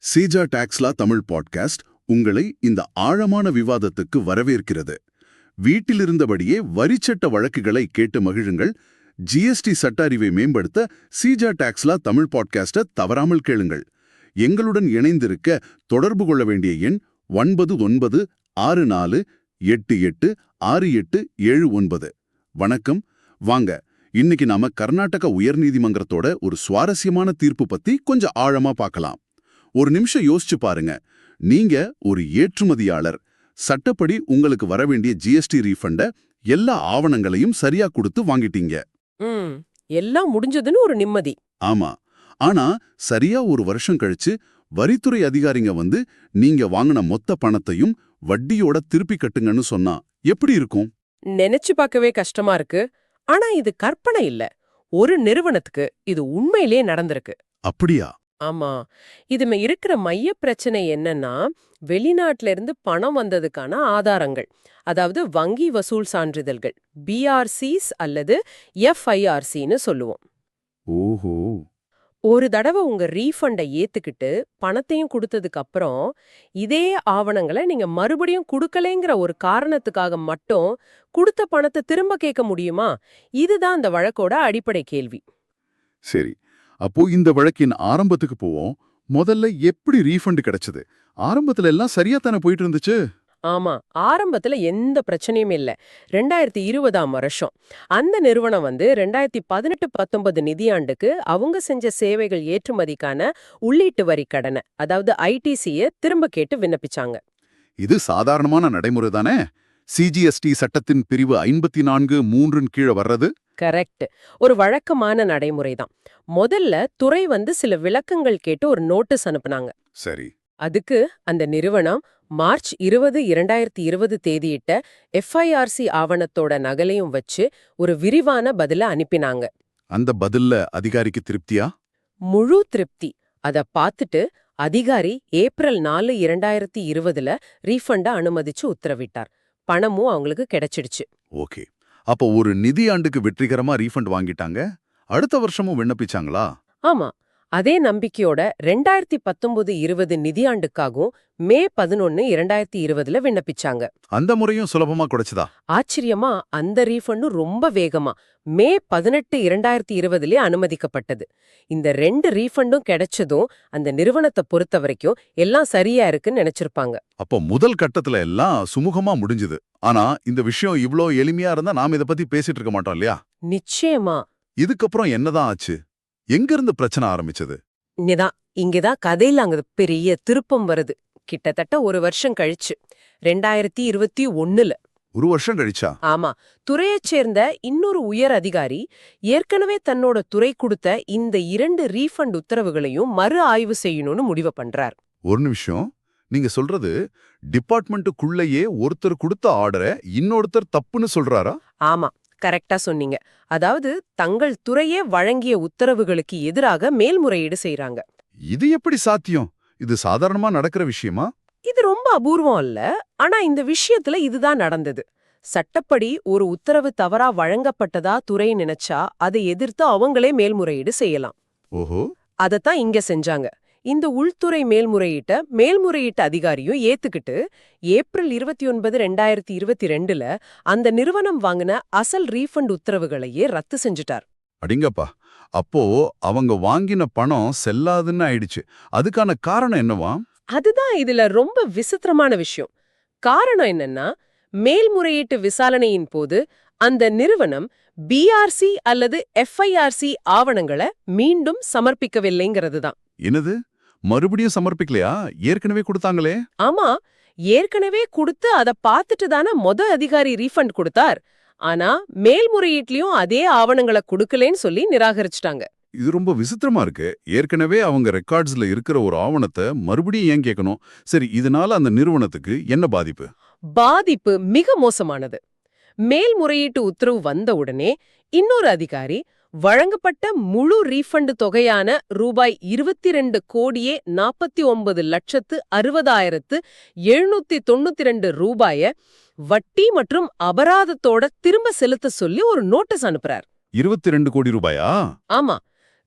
Seeja Taxila Tamil podcast உங்களை இந்த ஆழமான விவாதத்துக்கு வரவேற்கிறது. வீட்டிலிருந்தபடியே வரிச்சட்ட வழக்குகளை கேட்டு மகிழுங்கள். ஜிஎஸ்டி சட்ட அறிவை மேம்படுத்த சீஜா டாக்ஸ்லா தமிழ் பாட்காஸ்டை தவறாமல் கேளுங்கள். எங்களுடன் இணைந்திருக்க தொடர்பு கொள்ள வேண்டிய எண் 9964886879. வணக்கம். வாங்க, இன்னைக்கு நாம கர்நாடக உயர்நீதிமன்றத்தோட ஒரு சுவாரஸ்யமான தீர்ப்பு பத்தி கொஞ்சம் ஆழமா பார்க்கலாம். ஒரு நிமிஷம் யோசிச்சு பாருங்க. நீங்க ஒரு ஏற்றுமதியாளர். சட்டப்படி உங்களுக்கு வர வேண்டிய ஜிஎஸ்டி ரீஃபண்ட எல்லா ஆவணங்களையும் சரியா கொடுத்து வாங்கிட்டீங்க. எல்லாம் முடிஞ்சதுன்னு ஒரு நிம்மதி. ஆமா. ஆனா சரியா ஒரு வருஷம் கழிச்சு வரித்துறை அதிகாரிங்க வந்து நீங்க வாங்கின மொத்த பணத்தையும் வட்டியோட திருப்பி கட்டுங்கன்னு சொன்னா எப்படி இருக்கும்? நினைச்சு பார்க்கவே கஷ்டமா இருக்கு. ஆனா இது கற்பனை இல்ல. ஒரு நிறுவனத்துக்கு இது உண்மையிலே நடந்திருக்கு. அப்படியா? ஆமா. இதுல இருக்கிற மைய பிரச்சனை என்னன்னா, வெளிநாட்டுல இருந்து பணம் வந்ததுக்கான ஆதாரங்கள், அதாவது வங்கி வசூல் சான்றிதழ்கள், பிஆர்சிஸ் அல்லது எஃப்ஐஆர்சின்னு சொல்லுவோம். ஓஹோ. ஒரு தடவை உங்க ரீஃபண்டை ஏத்துக்கிட்டு பணத்தையும் கொடுத்ததுக்கு அப்புறம் இதே ஆவணங்களை நீங்க மறுபடியும் கொடுக்கலேங்கிற ஒரு காரணத்துக்காக மட்டும் கொடுத்த பணத்தை திரும்ப கேட்க முடியுமா? இதுதான் இந்த வழக்கோட அடிப்படை கேள்வி. சரி, அப்போ இந்த வழக்கின் ஆரம்பத்துக்கு போவோம். முதல்ல எப்படி ரீஃபண்ட் கிடைச்சது? ஆரம்பத்துல எல்லாம் சரியா தானே போயிட்டு இருந்துச்சு? ஆமா, ஆரம்பத்துல எந்த பிரச்சனையும் இல்ல. 2020ஆம் வருஷம் அந்த நிறுவனம் 2018-19 நிதியாண்டுக்கு அவங்க செஞ்ச சேவைகள் ஏற்றுமதிக்கான உள்ளீட்டு வரி கடனை, அதாவது ஐடிசியை திரும்ப கேட்டு விண்ணப்பிச்சாங்க. இது சாதாரணமான நடைமுறை தானே? சிஜிஎஸ்டி சட்டத்தின் பிரிவு 54(3) கீழே வர்றது. கரெக்ட். ஒரு வழக்கமான நடைமுறைதான். முதல்ல துறை சில விளக்கங்கள் கேட்டு ஒரு நோட்டீஸ் அனுப்புனாங்க. சரி. அதுக்கு அந்த நிறுவனம் மார்ச் 20, 2020 தேதியிட்ட எஃப்ஐஆர்சி ஆவணத்தோட நகலையும் வச்சு ஒரு விரிவான பதில அனுப்பினாங்க. அந்த பதில்ல அதிகாரிக்கு திருப்தியா? முழு திருப்தி. அத பார்த்துட்டு அதிகாரி ஏப்ரல் 4, 2020 ரீஃபண்ட அனுமதிச்சு உத்தரவிட்டார். பணமும் அவங்களுக்கு கிடைச்சிடுச்சு. ஓகே. அப்போ ஒரு நிதியாண்டுக்கு வெற்றிகரமா ரீஃபண்ட் வாங்கிட்டாங்க. அடுத்த வருஷமும் விண்ணப்பிச்சாங்களா? ஆமா. அதே நம்பிக்கையோட 2019-20 நிதியாண்டுக்காகவும் மே 11, 2020 விண்ணப்பிச்சாங்க. அந்த முறையும் சுலபமா கிடைச்சதா? ஆச்சரியமா அந்த ரீஃபண்டும் ரொம்ப வேகமா மே 18, 2020 அனுமதிக்கப்பட்டது. இந்த 2 ரீஃபண்டும் கிடைச்சதும் அந்த நிறுவனத்தை பொறுத்த வரைக்கும் எல்லாம் சரியா இருக்குன்னு நினைச்சிருப்பாங்க. அப்போ முதல் கட்டத்துல எல்லாம் சுமூகமா முடிஞ்சுது. ஆனா இந்த விஷயம் இவ்ளோ எளிமையா இருந்தா நாம இத பத்தி பேசிட்டு இருக்க மாட்டோம் இல்லையா? நிச்சயமா. இதுக்கப்புறம் என்னதான் ஆச்சு? எங்கிருந்து பிரச்சனை ஆரம்பிச்சது? இங்கதான் கதையில அங்க பெரிய திருப்பம் வருது. கிட்டத்தட்ட ஒரு வருஷம் கழிச்சு 2021. ஒரு வருஷம் கழிச்சா? ஆமா. துறையைச் சேர்ந்த இன்னொரு உயர் அதிகாரி ஏற்கனவே தன்னோட துறை கொடுத்த இந்த 2 ரீஃபண்ட் உத்தரவுகளையும் மறு ஆய்வு செய்யணும்னு முடிவு பண்றார். ஒரு நிமிஷம், நீங்க சொல்றது டிபார்ட்மெண்ட்டுக்குள்ளேயே ஒருத்தர் கொடுத்த ஆர்டரை இன்னொருத்தர் தப்புன்னு சொல்றாரா? ஆமா, கரெக்டா சொன்னீங்க. அதாவது தங்கள் துறையே வழங்கிய உத்தரவுகளுக்கு எதிராக மேல்முறையீடு செய்றாங்க. இது எப்படி சாத்தியம்? இது சாதாரணமா நடக்கிற விஷயமா? இது ரொம்ப அபூர்வம் இல்ல. ஆனா இந்த விஷயத்துல இதுதான் நடந்தது. சட்டப்படி ஒரு உத்தரவு தவறா வழங்கப்பட்டதா துறை நினைச்சா அதை எதிர்த்து அவங்களே மேல்முறையீடு செய்யலாம். ஓஹோ. அதத்தான் இங்க செஞ்சாங்க. இந்த உள்துறை மேல்முறையீட்டு அதிகாரியும் ஏத்துக்கிட்டு ஏப்ரல் 29, 2022 அந்த நிறுவனம் வாங்கின அசல் ரீஃபண்ட் உத்தரவுகளையே ரத்து செஞ்சுட்டார். அடிங்கப்பா. அப்போ அவங்க வாங்கின பணம் செல்லாதுன்னு ஆயிடுச்சு. அதுக்கான காரணம் என்னவா? அதுதான் இதுல ரொம்ப விசித்திரமான விஷயம். காரணம் என்னன்னா, மேல்முறையீட்டு விசாரணையின் போது அந்த நிறுவனம் பிஆர்சி அல்லது எஃப்ஐஆர்சி ஆவணங்களை மீண்டும் சமர்ப்பிக்கவில்லைங்கிறது தான். என்னது? மறுபடியும் சமர்ப்பிக்கலையா? ஏற்கனவே கொடுத்தாங்களே. ஆமா, ஏற்கனவே கொடுத்து அத பார்த்துட்டு தானே அதிகாரி ரீஃபண்ட் கொடுத்தார். ஆனா மேல்முறையீட்லயும் அதே ஆவணங்களை கொடுக்கலேன்னு சொல்லி நிராகரிச்சிட்டாங்க. இது ரொம்ப விசித்திரமா இருக்கு. ஏற்கனவே அவங்க ரெக்கார்ட்ஸ்ல இருக்கிற ஒரு ஆவணத்தை மறுபடியும் ஏன் கேட்கணும்? சரி, இதனால அந்த நிறுவனத்துக்கு என்ன பாதிப்பு? பாதிப்பு மிக மோசமானது. மேல்முறையீட்டு உத்தரவு வந்த உடனே இன்னொரு அதிகாரி வழங்கப்பட்ட முழு ரீஃபண்ட் தொகையான ரூபாய் 22,49,60,792 ரூபாய வட்டி மற்றும் அபராதத்தோட திரும்ப செலுத்த சொல்லி ஒரு நோட்டீஸ் அனுப்புறார். 22 கோடி ரூபாயா? ஆமா.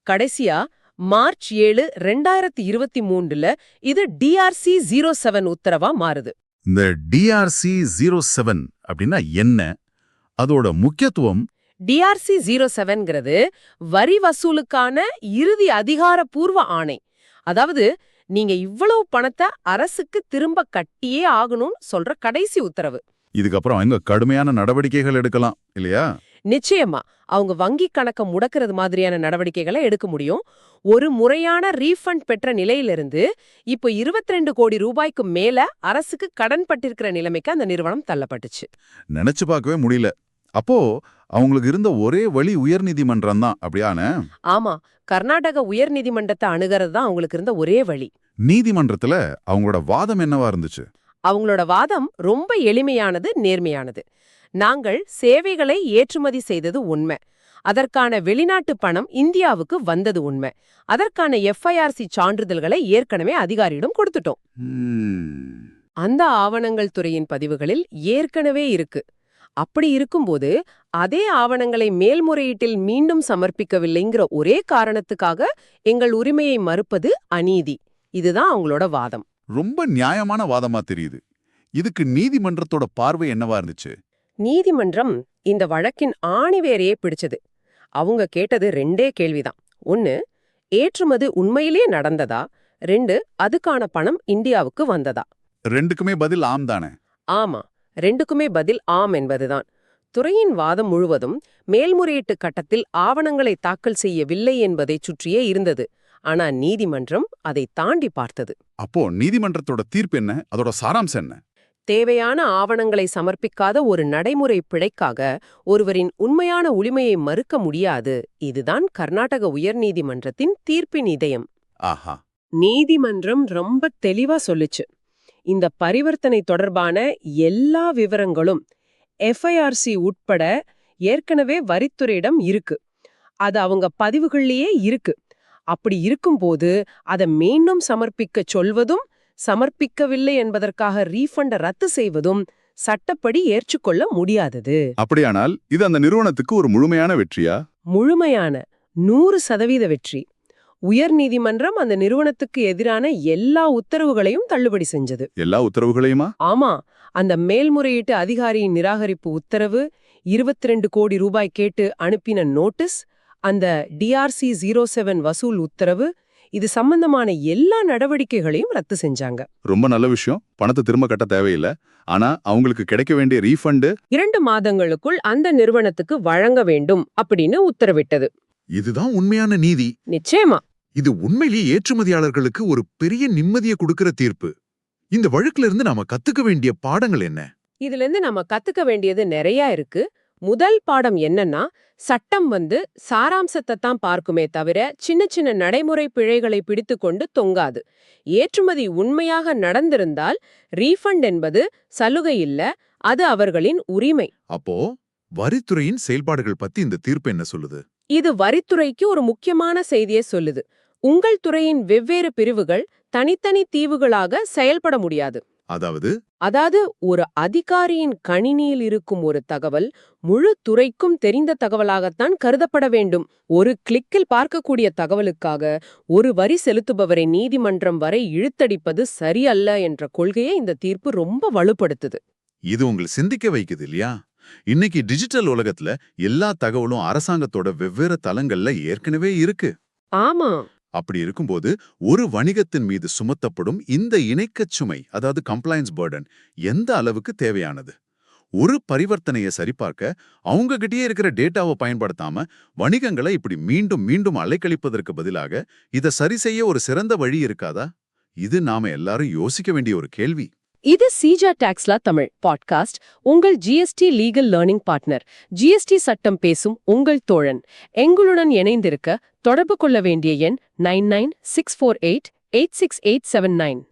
கடைசியா மார்ச் 7, 2023ல இது DRC 07 உத்தரவா மாறுது. இந்த DRC 07 அப்படின்னா என்ன? அதோட முக்கியத்துவம் DRC 07ங்கிறது வரி வசூலுக்கான இறுதி அதிகாரப்பூர்வ ஆணை. அதாவது நீங்க இவ்வளவு பணத்தை அரசுக்கு திரும்ப கட்டியே ஆகணும்னு சொல்ற கடைசி உத்தரவு. இதுக்கப்புறம் அவங்க கடுமையான நடவடிக்கைகள் எடுக்கலாம் இல்லையா? நிச்சயமா அவங்க வங்கி கணக்க முடக்கிறது மாதிரியான நடவடிக்கைகளை எடுக்க முடியும். ஒரு முறையான ரீஃபண்ட் பெற்ற நிலையிலிருந்து இப்போ 22 கோடி ரூபாய்க்கு மேல அரசுக்கு கடன் பட்டிருக்கிற நிலைமைக்கு அந்த நிறுவனம் தள்ளப்பட்டுச்சு. நினைச்சு பார்க்கவே முடியல. அப்போ அவங்களுக்கு இருந்த ஒரே வழி உயர்நீதிமன்றம் தான் அப்படியான? ஆமா, கர்நாடக உயர்நீதிமன்றத்தை அணுகிறது தான் அவங்களுக்கு இருந்த ஒரே வழி. நீதிமன்றத்துல அவங்களோட வாதம் என்னவா இருந்துச்சு? அவங்களோட வாதம் ரொம்ப எளிமையானது, நேர்மையானது. நாங்கள் சேவைகளை ஏற்றுமதி செய்தது உண்மை. அதற்கான வெளிநாட்டு பணம் இந்தியாவுக்கு வந்தது உண்மை. அதற்கான FIRC சான்றிதழ்களை ஏற்கனவே அதிகாரியிடம் கொடுத்துட்டோம். அந்த ஆவணங்கள் துறையின் பதிவுகளில் ஏற்கனவே இருக்கு. அப்படி இருக்கும்போது அதே ஆவணங்களை மேல்முறையீட்டில் மீண்டும் சமர்ப்பிக்கவில்லைங்கிற ஒரே காரணத்துக்காக எங்கள் உரிமையை மறுப்பது அநீதி. இதுதான் அவங்களோட வாதம். ரொம்ப நியாயமான வாதமா தெரியுது. இதுக்கு நீதிமன்றத்தோட பார்வை என்னவா இருந்துச்சு? நீதிமன்றம் இந்த வழக்கின் ஆணிவேரையே பிடிச்சது. அவங்க கேட்டது 2 கேள்விதான். 1, ஏற்றுமதி உண்மையிலேயே நடந்ததா? 2, அதுக்கான பணம் இந்தியாவுக்கு வந்ததா? 2க்குமே பதில் ஆம் தானே? ஆமா, 2க்குமே பதில் ஆம் என்பதுதான். துறையின் வாதம் முழுவதும் மேல்முறையீட்டு கட்டத்தில் ஆவணங்களை தாக்கல் செய்யவில்லை என்பதை சுற்றியே இருந்தது. ஆனா நீதிமன்றம் அதை தாண்டி பார்த்தது. அப்போ நீதிமன்றத்தோட தீர்ப்பு என்ன? அதோட சாராம்சம் என்ன? தேவையான ஆவணங்களை சமர்ப்பிக்காத ஒரு நடைமுறை பிழைக்காக ஒருவரின் உண்மையான உரிமையை மறுக்க முடியாது. இதுதான் கர்நாடக உயர்நீதிமன்றத்தின் தீர்ப்பின் இதயம். ஆஹா, நீதிமன்றம் ரொம்ப தெளிவா சொல்லுச்சு. இந்த பரிவர்த்தனை தொடர்பான எல்லா விவரங்களும் FIRC உட்பட ஏற்கனவே வரித்துறையிடம் இருக்கு. அது அவங்க பதிவுகள்லயே இருக்கு. அப்படி இருக்கும்போது அதை மீண்டும் சமர்ப்பிக்க சொல்வதும், சமர்ப்பிக்கவில்லை என்பதற்காக ரீஃபண்ட ரத்து செய்வதும் சட்டப்படி ஏற்றுக்கொள்ள முடியாதது. அப்படியானால் இது அந்த நிறுவனத்துக்கு ஒரு முழுமையான வெற்றியா? முழுமையான 100% வெற்றி. உயர்நீதிமன்றம் அந்த நிறுவனத்துக்கு எதிரான எல்லா உத்தரவுகளையும் தள்ளுபடி செஞ்சது. எல்லா உத்தரவுகளையுமா? ஆமா, அந்த மேல்முறையீட்டு அதிகாரியின் நிராகரிப்பு உத்தரவு, 22 கோடி ரூபாய் கேட்டு அனுப்பின நோட்டீஸ், அந்த DRC 07 வசூல் உத்தரவு, இது சம்பந்தமான எல்லா நடவடிக்கைகளையும் ரத்து செஞ்சாங்க. ரொம்ப நல்ல விஷயம். பணத்தை திரும்ப கட்ட தேவையில்லை. ஆனா அவங்களுக்கு கிடைக்க வேண்டிய ரீஃபண்ட் 2 மாதங்களுக்குள் அந்த நிறுவனத்துக்கு வழங்க வேண்டும் அப்படின்னு உத்தரவிட்டது. இதுதான் உண்மையான நீதி. நிச்சயமா இது உண்மையிலேயே ஏற்றுமதியாளர்களுக்கு ஒரு பெரிய நிம்மதியை கொடுக்கிற தீர்ப்பு. இந்த வழக்குல இருந்து நாம கத்துக்க வேண்டிய பாடங்கள் என்ன? இதுல இருந்து நம்ம கத்துக்க வேண்டியது நிறைய இருக்கு. முதல் பாடம் என்னன்னா, சட்டம் சாராம்சத்தை தான் பார்க்குமே தவிர சின்ன சின்ன நடைமுறை பிழைகளை பிடித்துக்கொண்டு தொங்காது. ஏற்றுமதி உண்மையாக நடந்திருந்தால் ரீஃபண்ட் என்பது சலுகை இல்ல, அது அவர்களின் உரிமை. அப்போ வரித்துறையின் செயல்பாடுகள் பத்தி இந்த தீர்ப்பு என்ன சொல்லுது? இது வரித்துறைக்கு ஒரு முக்கியமான செய்தியை சொல்லுது. உங்கள் துறையின் வெவ்வேறு பிரிவுகள் தனித்தனி தீவுகளாக செயல்பட முடியாது. அதாவது ஒரு அதிகாரியின் கணினியில் இருக்கும் ஒரு தகவல் முழு துறைக்கும் தெரிந்த தகவலாகத்தான் கருதப்பட வேண்டும். ஒரு கிளிக்கில் பார்க்கக்கூடிய தகவலுக்காக ஒரு வரி செலுத்துபவரை நீதிமன்றம் வரை இழுத்தடிப்பது சரியல்ல என்ற கொள்கையை இந்த தீர்ப்பு ரொம்ப வலுப்படுத்துது. இது உங்களை சிந்திக்க வைக்குது இல்லையா? இன்னைக்கு டிஜிட்டல் உலகத்துல எல்லா தகவலும் அரசாங்கத்தோட வெவ்வேறு தளங்கள்ல ஏற்கனவே இருக்கு. ஆமா, அப்படி இருக்கும்போது ஒரு வணிகத்தின் மீது சுமத்தப்படும் இந்த இணைக்கச் சுமை, அதாவது கம்ப்ளைன்ஸ் பர்டன், எந்த அளவுக்கு தேவையானது? ஒரு பரிவர்த்தனையை சரிபார்க்க அவங்க கிட்டயே இருக்கிற டேட்டாவை பயன்படுத்தாம வணிகங்களை இப்படி மீண்டும் மீண்டும் அலைக்கழிப்பதற்கு பதிலாக இதை சரி செய்ய ஒரு சிறந்த வழி இருக்காதா? இது நாம எல்லாரும் யோசிக்க வேண்டிய ஒரு கேள்வி. இது சீஜா டாக்ஸ்லா தமிழ் பாட்காஸ்ட், உங்கள் GST legal learning partner. GST சட்டம் பேசும் உங்கள் தோழன். எங்களுடன் இணைந்திருக்க தொடர்பு கொள்ள வேண்டிய எண் 9964886879.